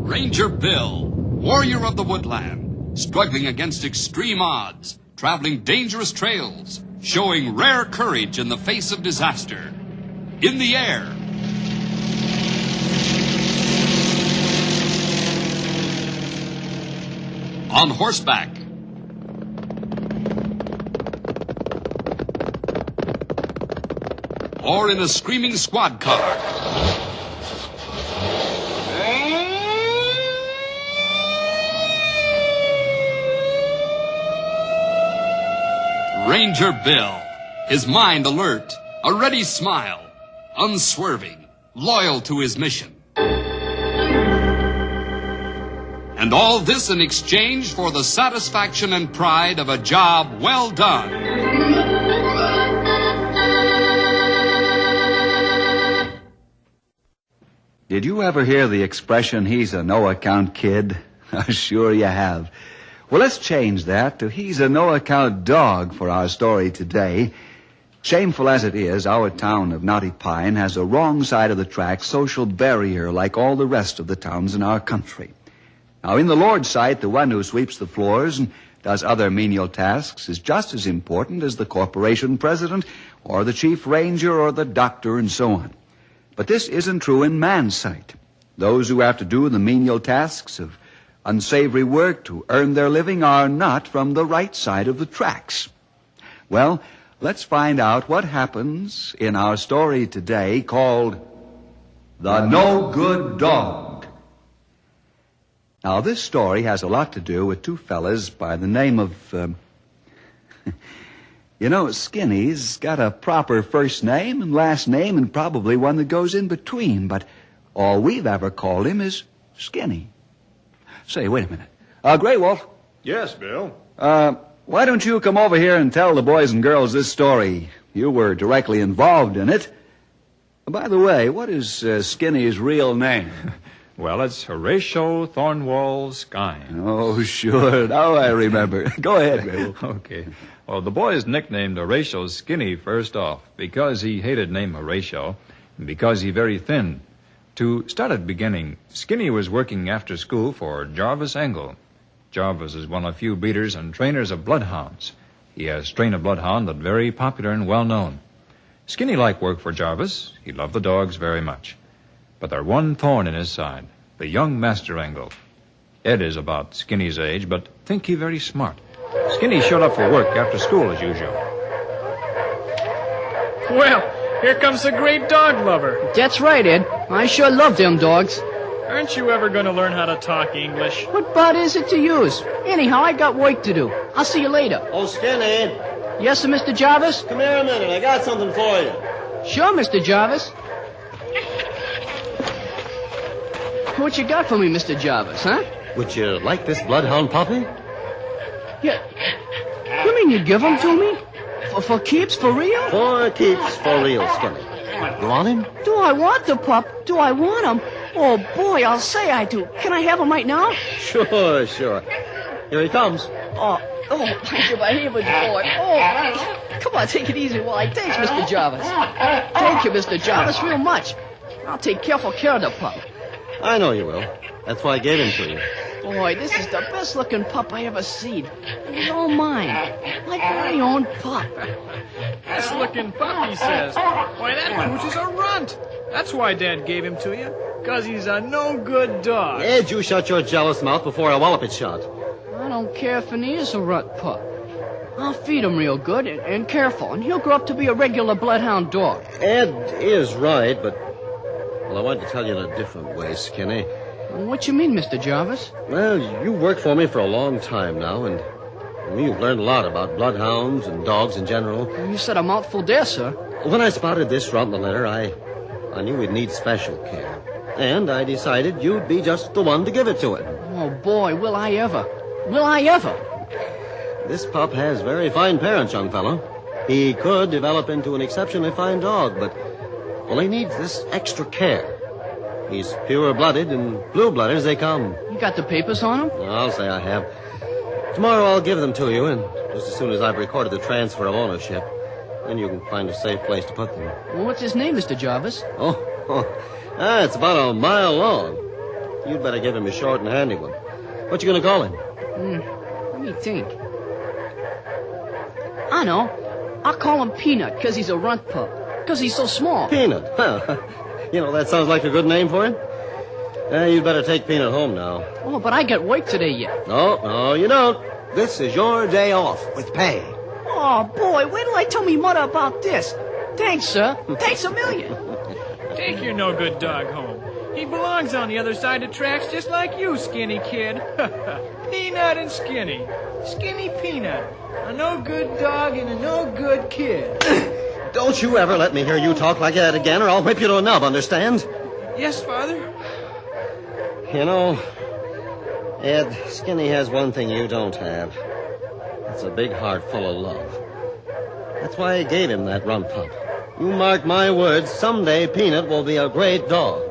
Ranger Bill, warrior of the woodland, struggling against extreme odds, traveling dangerous trails, showing rare courage in the face of disaster. In the air. On horseback. Or in a screaming squad car. Ranger Bill, his mind alert, a ready smile, unswerving, loyal to his mission. And all this in exchange for the satisfaction and pride of a job well done. Did you ever hear the expression, he's a no-account kid? Sure you have. Well, let's change that to he's a no-account dog for our story today. Shameful as it is, our town of Knotty Pine has a wrong side of the track social barrier like all the rest of the towns in our country. Now, in the Lord's sight, the one who sweeps the floors and does other menial tasks is just as important as the corporation president or the chief ranger or the doctor and so on. But this isn't true in man's sight. Those who have to do the menial tasks of unsavory work to earn their living are not from the right side of the tracks. Well, let's find out what happens in our story today called The No Good Dog. Now, this story has a lot to do with two fellas by the name of, Skinny's got a proper first name and last name and probably one that goes in between, but all we've ever called him is Skinny. Say, wait a minute. Grey Wolf. Yes, Bill? Why don't you come over here and tell the boys and girls this story? You were directly involved in it. By the way, what is Skinny's real name? Well, it's Horatio Thornwall Skine. Oh, sure. Now I remember. Go ahead, Grey Wolf. Okay. Well, the boys nicknamed Horatio Skinny first off because he hated name Horatio and because he very thin. To start at the beginning, Skinny was working after school for Jarvis Engel. Jarvis is one of few breeders and trainers of bloodhounds. He has trained a bloodhound that's very popular and well-known. Skinny liked work for Jarvis. He loved the dogs very much. But there's one thorn in his side, the young Master Engel. Ed is about Skinny's age, but think he very smart. Skinny showed up for work after school as usual. Well, here comes the great dog lover. That's right, Ed. I sure love them dogs. Aren't you ever going to learn how to talk English? What bud is it to use? Anyhow, I got work to do. I'll see you later. Oh, Skinny. Yes, sir, Mr. Jarvis? Come here a minute. I got something for you. Sure, Mr. Jarvis. What you got for me, Mr. Jarvis, huh? Would you like this bloodhound puppy? Yeah. You mean you give him to me? For keeps, for real? For keeps, for real, Skinny. You want him? Do I want the pup? Do I want him? Oh, boy, I'll say I do. Can I have him right now? Sure. Here he comes. Oh, thank you, my neighbor's boy. Oh, come on, take it easy while I thanks, Mr. Jarvis. Thank you, Mr. Jarvis, real much. I'll take careful care of the pup. I know you will. That's why I gave him to you. Boy, this is the best-looking pup I ever seen. And all mine. My very own pup. Best-looking pup, he says. Why, that pooch is a runt. That's why Dad gave him to you. Because he's a no-good dog. Ed, you shut your jealous mouth before I wallop it shut. I don't care if he is a runt pup. I'll feed him real good and careful, and he'll grow up to be a regular bloodhound dog. Ed is right, but... Well, I wanted to tell you in a different way, Skinny. What you mean, Mr. Jarvis? Well, you worked for me for a long time now, and you've learned a lot about bloodhounds and dogs in general. You said a mouthful there, sir. When I spotted this runt in the litter, I knew we'd need special care. And I decided you'd be just the one to give it to it. Oh, boy, will I ever. Will I ever? This pup has very fine parents, young fellow. He could develop into an exceptionally fine dog, but... Well, he needs this extra care. He's pure-blooded and blue-blooded as they come. You got the papers on him? I'll say I have. Tomorrow I'll give them to you, and just as soon as I've recorded the transfer of ownership, then you can find a safe place to put them. Well, what's his name, Mr. Jarvis? It's about a mile long. You'd better give him a short and handy one. What you gonna call him? Let me think. I know. I'll call him Peanut, because he's a runt pup. Because he's so small. Peanut. Well, you know, that sounds like a good name for him. You'd better take Peanut home now. Oh, but I got work today yet. No, you don't. This is your day off with pay. Oh, boy, wait till I tell me mother about this. Thanks, sir. Thanks a million. Take your no-good dog home. He belongs on the other side of the tracks just like you, Skinny kid. Peanut and Skinny. Skinny Peanut. A no-good dog and a no-good kid. Don't you ever let me hear you talk like that again, or I'll whip you to a nub, understand? Yes, Father? You know, Ed, Skinny has one thing you don't have. It's a big heart full of love. That's why I gave him that runt pup. You mark my words, someday Peanut will be a great dog.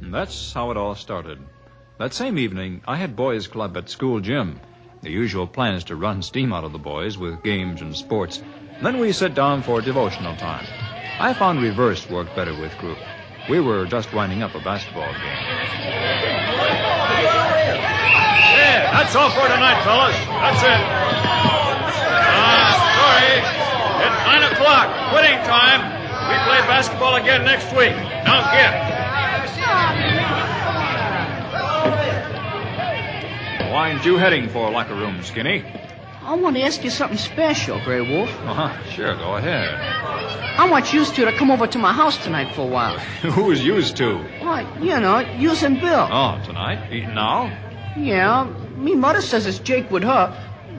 And that's how it all started. That same evening, I had boys' club at school gym. The usual plan is to run steam out of the boys with games and sports. Then we sit down for devotional time. I found reverse worked better with group. We were just winding up a basketball game. Yeah, that's all for tonight, fellas. That's it. Sorry. It's 9 o'clock. Quitting time. We play basketball again next week. Now get. Why aren't you heading for locker room, Skinny? I want to ask you something special, Grey Wolf. Sure, go ahead. I want you two to come over to my house tonight for a while. Who's used to? Why, you know, you and Bill. Oh, tonight? Now? Yeah, me mother says it's Jake with her.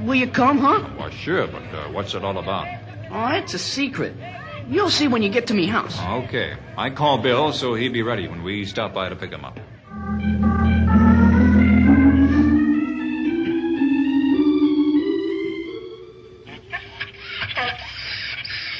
Will you come, huh? Well, sure, but what's it all about? Oh, it's a secret. You'll see when you get to me house. Okay. I call Bill so he'd be ready when we stop by to pick him up.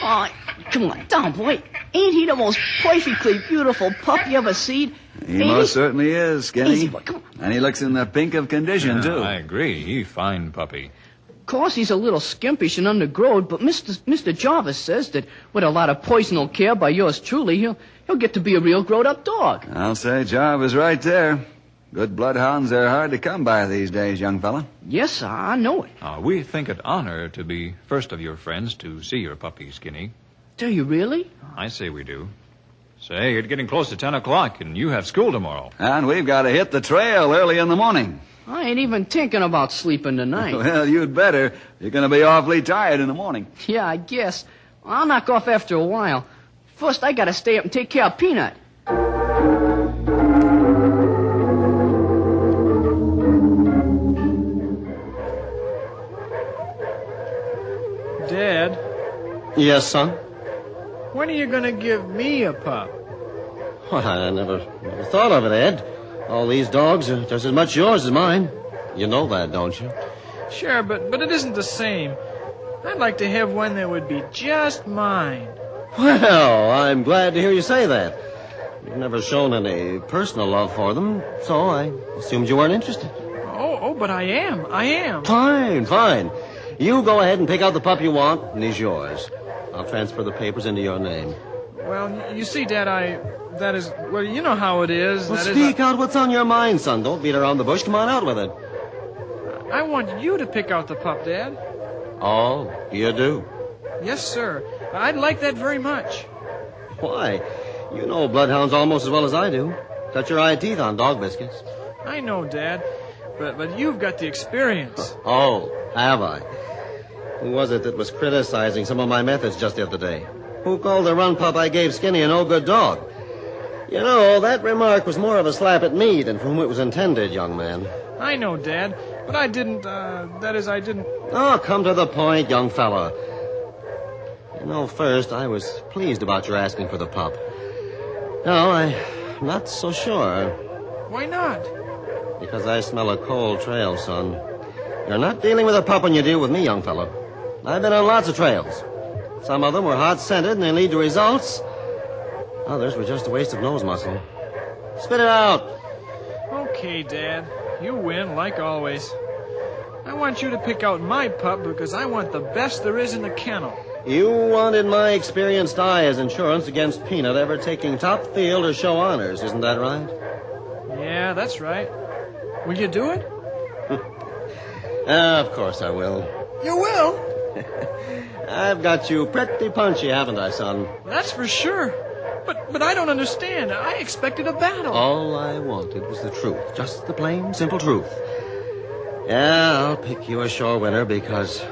Oh, come on, down, boy. Ain't he the most perfectly beautiful pup you ever seen? He most certainly is, Skinny. Easy, boy, come on. And he looks in the pink of condition, too. I agree. He's fine puppy. Of course, he's a little skimpish and undergrowed, but Mr. Jarvis says that with a lot of personal care by yours truly, he'll get to be a real grown-up dog. I'll say Jarvis right there. Good bloodhounds are hard to come by these days, young fella. Yes, sir, I know it. We think it honor to be first of your friends to see your puppy, Skinny. Do you really? I say we do. Say, it's getting close to 10 o'clock, and you have school tomorrow. And we've got to hit the trail early in the morning. I ain't even thinking about sleeping tonight. Well, you'd better. You're going to be awfully tired in the morning. Yeah, I guess. I'll knock off after a while. First, I gotta stay up and take care of Peanut. Dad, Yes, son? when are you going to give me a pup? Well, I never thought of it, Ed. All these dogs are just as much yours as mine. You know that, don't you? Sure, but it isn't the same. I'd like to have one that would be just mine. Well, I'm glad to hear you say that. You've never shown any personal love for them, so I assumed you weren't interested. Oh, but I am. I am. Fine. You go ahead and pick out the pup you want, and he's yours. I'll transfer the papers into your name. Well, you see, Dad, well, you know how it is. Well, That is, speak out what's on your mind, son. Don't beat around the bush. Come on out with it. I want you to pick out the pup, Dad. Oh, you do? Yes, sir. I'd like that very much. Why? You know bloodhounds almost as well as I do. Cut your eye teeth on dog biscuits. I know, Dad, but you've got the experience. Oh, have I? Who was it that was criticizing some of my methods just the other day? Who called the run pup I gave Skinny a no-good dog? You know, that remark was more of a slap at me than for whom it was intended, young man. I know, Dad, but I didn't, I didn't... Oh, come to the point, young fella. You know, first, I was pleased about your asking for the pup. No, I'm not so sure. Why not? Because I smell a cold trail, son. You're not dealing with a pup when you deal with me, young fella. I've been on lots of trails. Some of them were hot-scented and they lead to results. Others were just a waste of nose muscle. Spit it out. Okay, Dad. You win, like always. I want you to pick out my pup because I want the best there is in the kennel. You wanted my experienced eye as insurance against Peanut ever taking top field or show honors, isn't that right? Yeah, that's right. Will you do it? Of course I will. You will? I've got you pretty punchy, haven't I, son? That's for sure. But I don't understand. I expected a battle. All I wanted was the truth. Just the plain, simple truth. Yeah, I'll pick you a sure winner because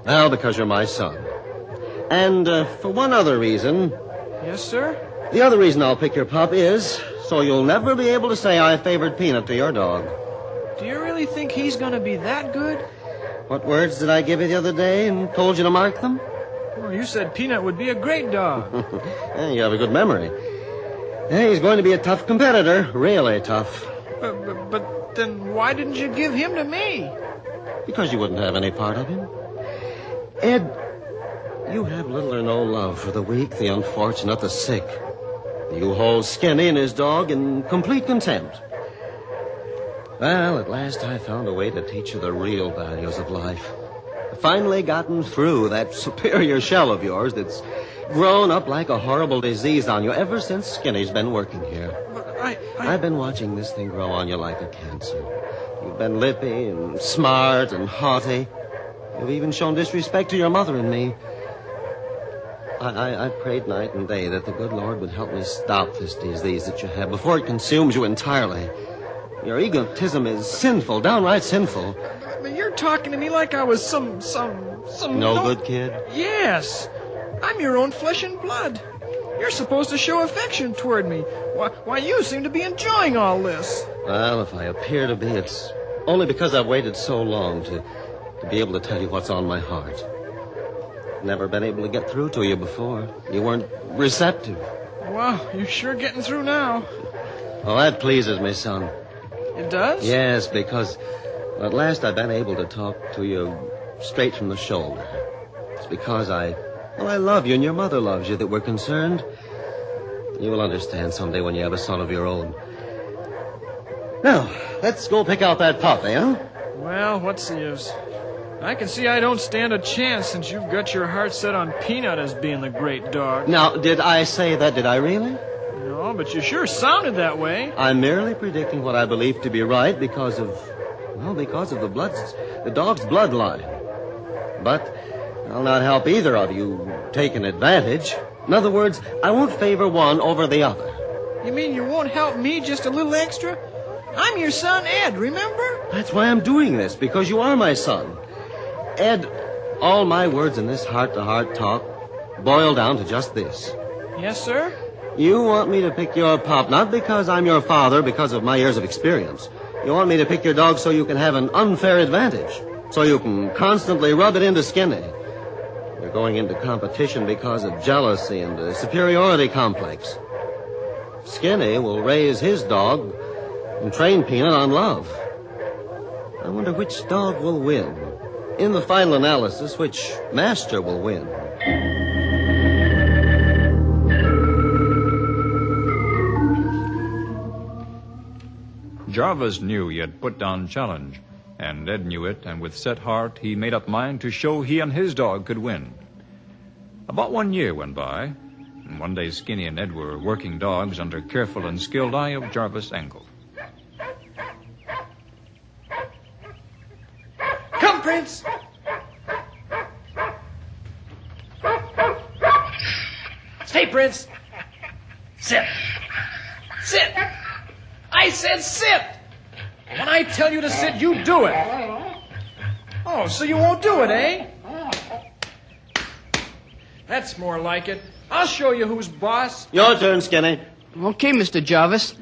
you're my son. And for one other reason. Yes, sir? The other reason I'll pick your pup is so you'll never be able to say I favored Peanut to your dog. Do you really think he's going to be that good? What words did I give you the other day and told you to mark them? Well, you said Peanut would be a great dog. Yeah, you have a good memory. Yeah, he's going to be a tough competitor. Really tough. But then why didn't you give him to me? Because you wouldn't have any part of him. Ed, you have little or no love for the weak, the unfortunate, the sick. You hold Skinny and his dog in complete contempt. Well, at last I found a way to teach you the real values of life. I've finally gotten through that superior shell of yours that's grown up like a horrible disease on you ever since Skinny's been working here. But I've been watching this thing grow on you like a cancer. You've been lippy and smart and haughty. You've even shown disrespect to your mother and me. I prayed night and day that the good Lord would help me stop this disease that you have before it consumes you entirely. Your egotism is sinful, downright sinful. But you're talking to me like I was some No good kid? Yes. I'm your own flesh and blood. You're supposed to show affection toward me. Why, you seem to be enjoying all this. Well, if I appear to be, it's only because I've waited so long to be able to tell you what's on my heart. Never been able to get through to you before. You weren't receptive. Wow, you're sure getting through now. Oh, that pleases me, son. It does? Yes, because at last I've been able to talk to you straight from the shoulder. It's because I love you and your mother loves you that we're concerned. You will understand someday when you have a son of your own. Now, let's go pick out that pup, eh? Well, what's the use? I can see I don't stand a chance since you've got your heart set on Peanut as being the great dog. Now, did I say that? Did I really? No, but you sure sounded that way. I'm merely predicting what I believe to be right because of the dog's bloodline. But I'll not help either of you taking advantage. In other words, I won't favor one over the other. You mean you won't help me just a little extra? I'm your son, Ed, remember? That's why I'm doing this, because you are my son. Ed, all my words in this heart-to-heart talk boil down to just this. Yes, sir? You want me to pick your pup, not because I'm your father, because of my years of experience. You want me to pick your dog so you can have an unfair advantage, so you can constantly rub it into Skinny. You're going into competition because of jealousy and a superiority complex. Skinny will raise his dog and train Peanut on love. I wonder which dog will win. In the final analysis, which master will win? Jarvis knew he had put down challenge, and Ed knew it, and with set heart he made up mind to show he and his dog could win. About 1 year went by, and one day Skinny and Ed were working dogs under careful and skilled eye of Jarvis Engel. Come, Prince! Stay, Prince! Sit! Sit! I said sit! When I tell you to sit, you do it! Oh, so you won't do it, eh? That's more like it. I'll show you who's boss. Your turn, Skinny. Okay, Mr. Jarvis.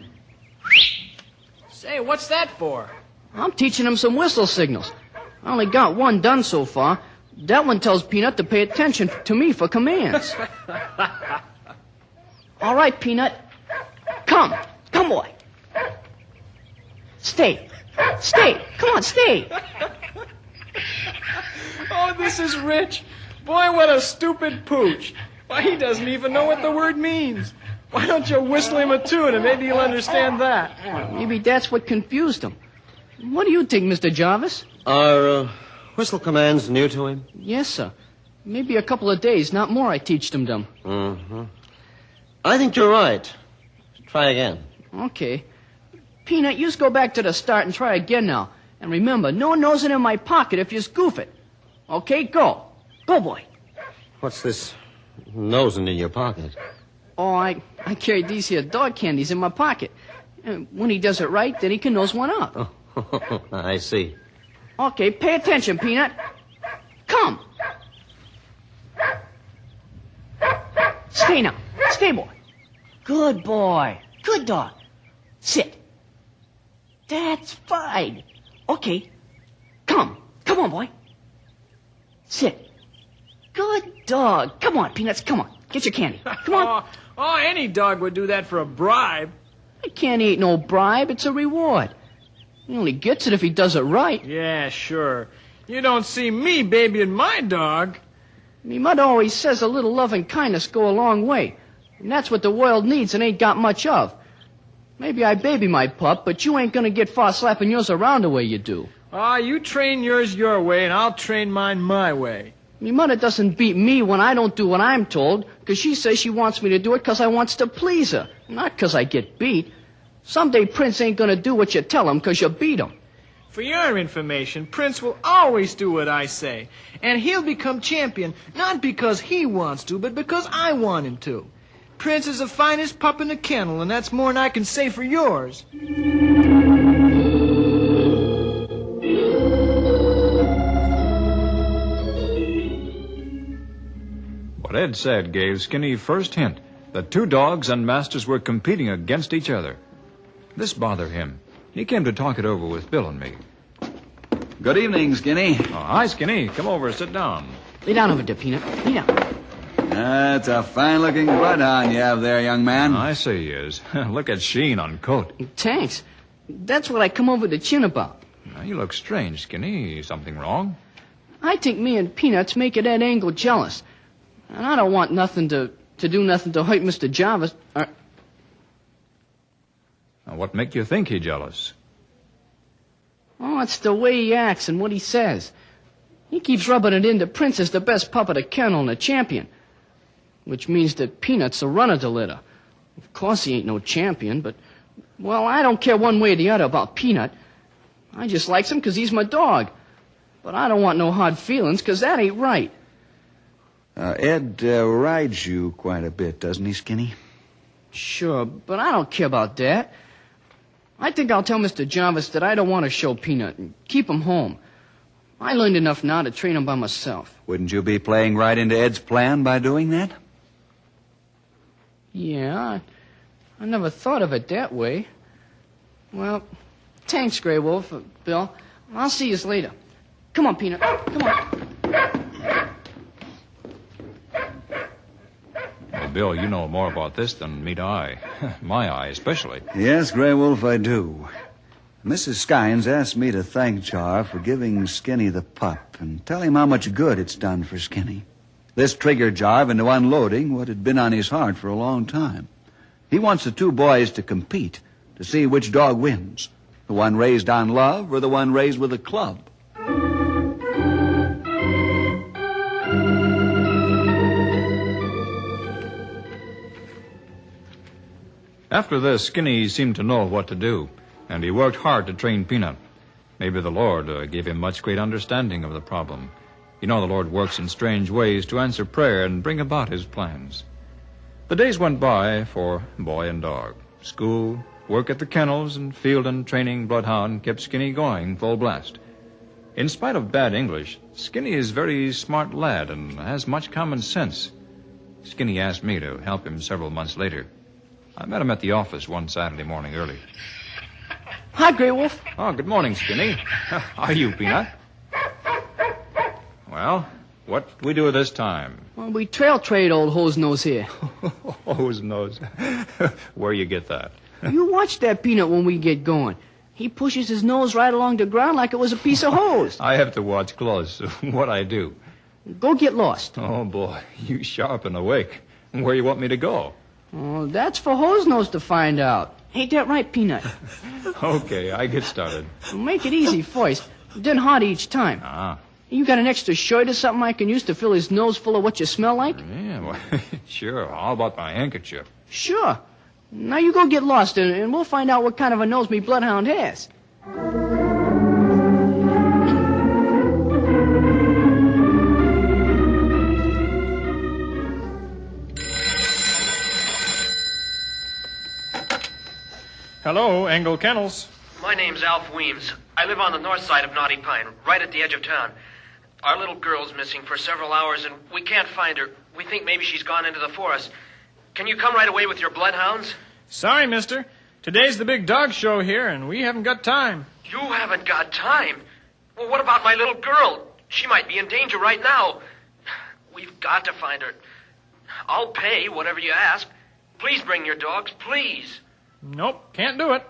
Say, what's that for? I'm teaching him some whistle signals. I only got one done so far. That one tells Peanut to pay attention to me for commands. All right, Peanut. Come, boy. Stay. Come on, stay. Oh, this is rich. Boy, what a stupid pooch. Why, he doesn't even know what the word means. Why don't you whistle him a tune and maybe he'll understand that? Maybe that's what confused him. What do you think, Mr. Jarvis? Are whistle commands new to him? Yes, sir. Maybe a couple of days, not more, I teached him them. Mm-hmm. I think you're right. Try again. Okay. Peanut, you just go back to the start and try again now. And remember, no nosing in my pocket if you goof it. Okay, go. Go, boy. What's this nosing in your pocket? Oh, I carried these here dog candies in my pocket. When he does it right, then he can nose one up. Oh, I see. Okay, pay attention, Peanut. Come. Stay now. Stay, boy. Good boy. Good dog. Sit. That's fine. Okay. Come. Come on, boy. Sit. Good dog. Come on, Peanuts. Come on. Get your candy. Come on. Oh, any dog would do that for a bribe. I can't eat no bribe. It's a reward. He only gets it if he does it right. Yeah, sure. You don't see me babying my dog. Me mother always says a little love and kindness go a long way. And that's what the world needs and ain't got much of. Maybe I baby my pup, but you ain't gonna get far slapping yours around the way you do. You train yours your way, and I'll train mine my way. Me mother doesn't beat me when I don't do what I'm told, 'cause she says she wants me to do it 'cause I wants to please her, not 'cause I get beat. Someday Prince ain't gonna do what you tell him 'cause you beat him. For your information, Prince will always do what I say. And he'll become champion, not because he wants to, but because I want him to. Prince is the finest pup in the kennel, and that's more than I can say for yours. What Ed said gave Skinny first hint that two dogs and masters were competing against each other. This bothered him. He came to talk it over with Bill and me. Good evening, Skinny. Oh, hi, Skinny. Come over, sit down. Lay down over there, Peanut. Lay down. That's a fine-looking bloodhound you have there, young man. I say he is. Look at sheen on coat. Thanks. That's what I come over to chin about. Now, you look strange, Skinny. Something wrong? I think me and Peanuts making Ed Angle jealous. And I don't want nothing to do nothing to hurt Mr. Jarvis. Now, what make you think he jealous? Oh, it's the way he acts and what he says. He keeps rubbing it in that Prince is the best pup of the kennel and a champion. Which means that Peanut's a run of the litter. Of course he ain't no champion, but, well, I don't care one way or the other about Peanut. I just likes him 'cause he's my dog. But I don't want no hard feelings 'cause that ain't right. Ed rides you quite a bit, doesn't he, Skinny? Sure, but I don't care about that. I think I'll tell Mr. Jarvis that I don't want to show Peanut and keep him home. I learned enough now to train him by myself. Wouldn't you be playing right into Ed's plan by doing that? Yeah, I never thought of it that way. Well, thanks, Grey Wolf, Bill. I'll see you later. Come on, Peanut. Come on. Well, Bill, you know more about this than meet I. My eye, especially. Yes, Grey Wolf, I do. Mrs. Skynes asked me to thank Jar for giving Skinny the pup and tell him how much good it's done for Skinny. This triggered Jarv into unloading what had been on his heart for a long time. He wants the two boys to compete to see which dog wins, the one raised on love or the one raised with a club. After this, Skinny seemed to know what to do, and he worked hard to train Peanut. Maybe the Lord gave him much great understanding of the problem. You know, the Lord works in strange ways to answer prayer and bring about his plans. The days went by for boy and dog. School, work at the kennels, and field and training bloodhound kept Skinny going full blast. In spite of bad English, Skinny is a very smart lad and has much common sense. Skinny asked me to help him several months later. I met him at the office one Saturday morning early. Hi, Grey Wolf. Oh, good morning, Skinny. How are you, Peanut? Well, what we do this time? Well, we trail trade old hose nose here. Hose nose. Where you get that? You watch that Peanut when we get going. He pushes his nose right along the ground like it was a piece of hose. I have to watch close what I do. Go get lost. Oh, boy, you sharp and awake. Where you want me to go? Oh, that's for hose nose to find out. Ain't that right, Peanut? Okay, I get started. Make it easy first. then hot each time. Ah. You got an extra shirt or something I can use to fill his nose full of what you smell like? Yeah, well, sure. How about my handkerchief? Sure. Now you go get lost, and we'll find out what kind of a nose me bloodhound has. Hello, Engel Kennels. My name's Alf Weems. I live on the north side of Knotty Pine, right at the edge of town. Our little girl's missing for several hours, and we can't find her. We think maybe she's gone into the forest. Can you come right away with your bloodhounds? Sorry, mister. Today's the big dog show here, and we haven't got time. You haven't got time. Well, what about my little girl? She might be in danger right now. We've got to find her. I'll pay whatever you ask. Please bring your dogs, please. Nope, can't do it.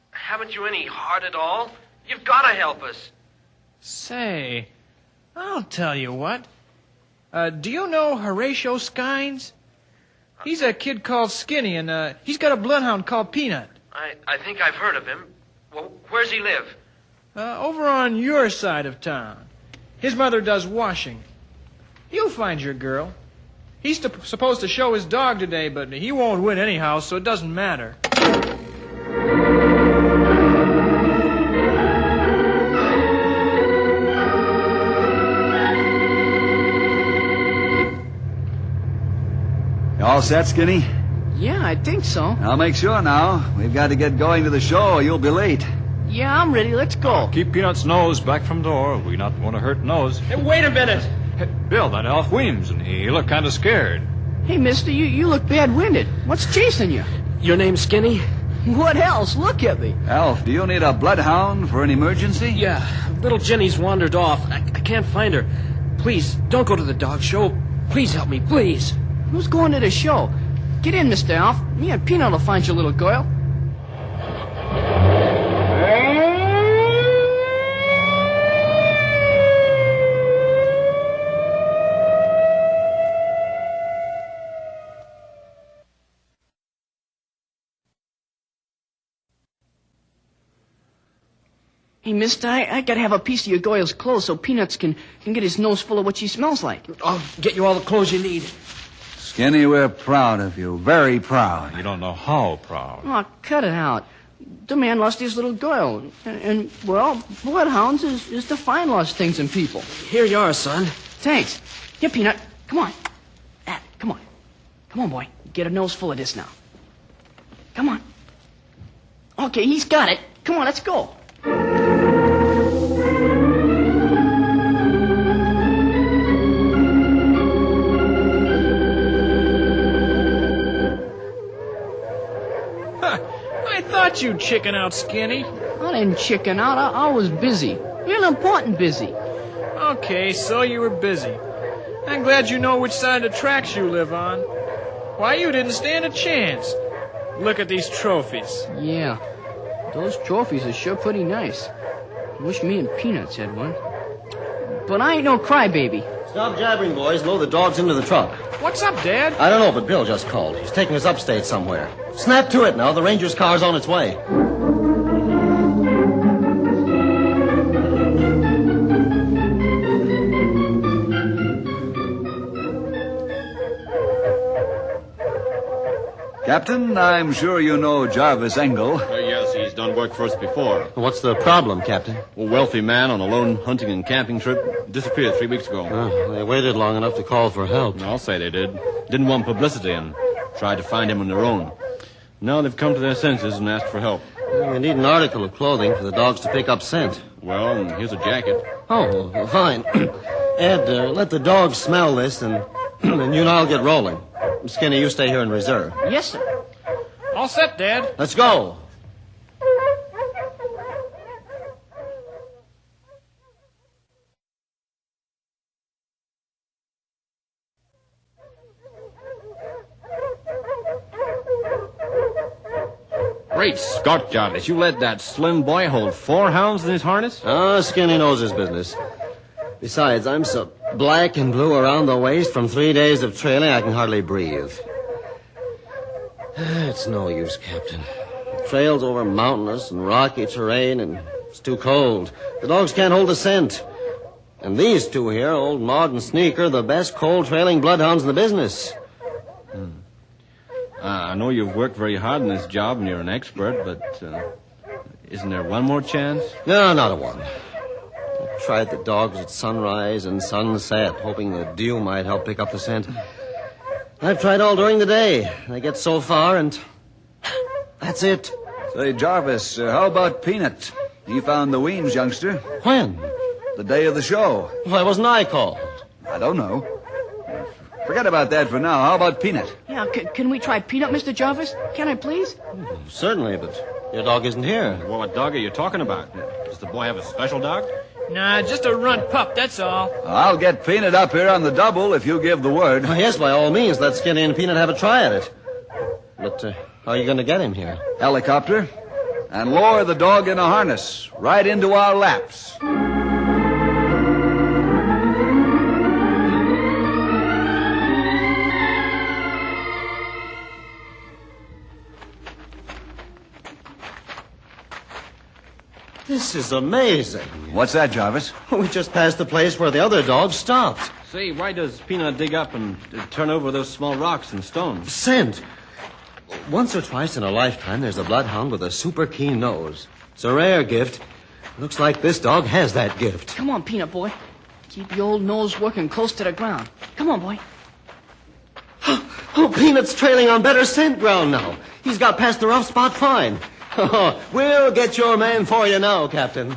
Haven't you any heart at all? You've got to help us. Say, I'll tell you what. Do you know Horatio Skynes? He's a kid called Skinny, and he's got a bloodhound called Peanut. I think I've heard of him. Well, where's he live? Over on your side of town. His mother does washing. You'll find your girl. He's supposed to show his dog today, but he won't win anyhow, so it doesn't matter. You all set, Skinny? Yeah, I think so. I'll make sure now. We've got to get going to the show or you'll be late. Yeah, I'm ready. Let's go. Keep Peanut's nose back from door. We not want to hurt nose. Hey, wait a minute. Hey, Bill, that Alf Weems, and he looked kind of scared. Hey, mister, you look bad-winded. What's chasing you? Your name's Skinny? What else? Look at me. Alf, do you need a bloodhound for an emergency? Yeah, little Jenny's wandered off. I can't find her. Please, don't go to the dog show. Please help me, please. Who's going to the show? Get in, Mr. Alf. Me and Peanut will find your little girl. Hey, mister, I gotta have a piece of your girl's clothes so Peanuts can get his nose full of what she smells like. I'll get you all the clothes you need. Skinny, we're proud of you. Very proud. You don't know how proud. Oh, cut it out. The man lost his little girl. And well, bloodhounds is to find lost things in people. Here you are, son. Thanks. Here, Peanut. Come on. Come on. Come on, boy. Get a nose full of this now. Come on. Okay, he's got it. Come on, let's go. I thought you'd chicken out, Skinny. I didn't chicken out. I was busy. Real important busy. Okay, so you were busy. I'm glad you know which side of the tracks you live on. Why, you didn't stand a chance. Look at these trophies. Yeah. Those trophies are sure pretty nice. Wish me and Peanuts had one. But I ain't no crybaby. Stop jabbering, boys. Load the dogs into the truck. What's up, Dad? I don't know, but Bill just called. He's taking us upstate somewhere. Snap to it now. The Ranger's car's on its way. Captain, I'm sure you know Jarvis Engel. Yes, he's done work for us before. What's the problem, Captain? A wealthy man on a lone hunting and camping trip disappeared 3 weeks ago. Oh, they waited long enough to call for help. I'll say they did. Didn't want publicity and tried to find him on their own. Now they've come to their senses and asked for help. Well, we need an article of clothing for the dogs to pick up scent. Well, and here's a jacket. Oh, well, fine. Ed, let the dogs smell this, and and you and I'll get rolling. Skinny, you stay here in reserve. Yes, sir. All set, Dad. Let's go. Great Scott, Jarvis. You let that slim boy hold 4 hounds in his harness? Skinny knows his business. Besides, I'm so black and blue around the waist from 3 days of trailing I can hardly breathe. It's no use, Captain. Trails over mountainous and rocky terrain, and It's too cold. The dogs can't hold the scent. And these two here, Old Maud and Sneaker, the best cold-trailing bloodhounds in the business. I know you've worked very hard in this job and you're an expert, but isn't there one more chance? No, not a one. I tried the dogs at sunrise and sunset, hoping the dew might help pick up the scent. I've tried all during the day. I get so far, and that's it. Say, Jarvis, how about Peanut? He found the Weems youngster. When? The day of the show. Why wasn't I called? I don't know. Forget about that for now. How about Peanut? Yeah, can we try Peanut, Mr. Jarvis? Can I, please? Certainly, but your dog isn't here. Well, what dog are you talking about? Does the boy have a special dog? Nah, just a runt pup, that's all. I'll get Peanut up here on the double if you give the word. Oh, yes, by all means, let Skinny and Peanut have a try at it. But how are you going to get him here? Helicopter. And lower the dog in a harness right into our laps. This is amazing. What's that, Jarvis? We just passed the place where the other dogs stopped. Say, why does Peanut dig up and turn over those small rocks and stones? Scent. Once or twice in a lifetime, there's a bloodhound with a super keen nose. It's a rare gift. Looks like this dog has that gift. Come on, Peanut boy. Keep your old nose working close to the ground. Come on, boy. Oh, Peanut's trailing on better scent ground now. He's got past the rough spot fine. Oh, we'll get your man for you now, Captain.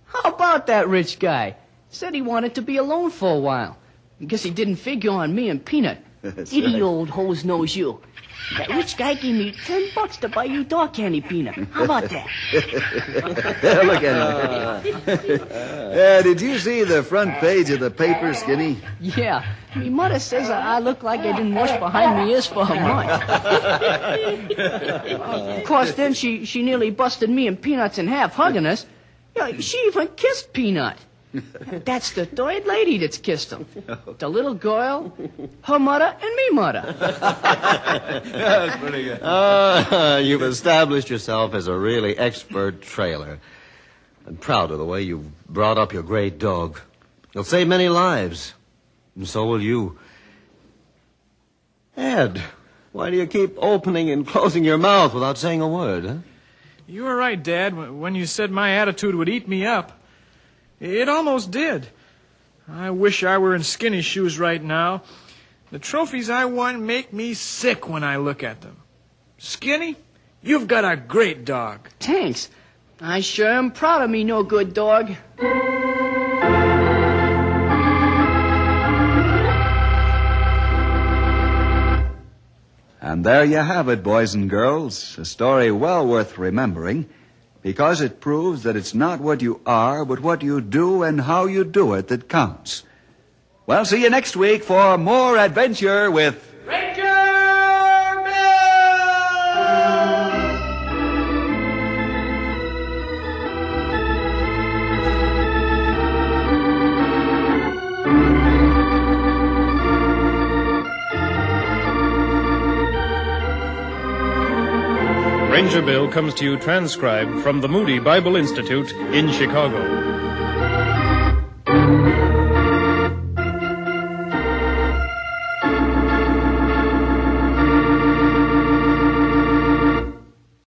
How about that rich guy? Said he wanted to be alone for a while. I guess he didn't figure on me and Peanut. Idiot old hose knows you. That rich guy gave me $10 to buy you dog candy, Peanut. How about that? Look at him. Did you see the front page of the paper, Skinny? Yeah. Me mother says I look like I didn't wash behind me ears for a month. Of course, then she nearly busted me and Peanuts in half, hugging us. Yeah, she even kissed Peanut. That's the third lady that's kissed him. The little girl, her mother, and me mother. That's pretty good. You've established yourself as a really expert trailer. I'm proud of the way you've brought up your great dog. He'll save many lives. And so will you. Ed, why do you keep opening and closing your mouth without saying a word, huh? You were right, Dad, when you said my attitude would eat me up. It almost did. I wish I were in Skinny's shoes right now. The trophies I won make me sick when I look at them. Skinny, you've got a great dog. Thanks. I sure am proud of me no good dog. And there you have it, boys and girls. A story well worth remembering, because it proves that it's not what you are, but what you do and how you do it that counts. Well, see you next week for more adventure with Ranger Ranger Bill comes to you transcribed from the Moody Bible Institute in Chicago.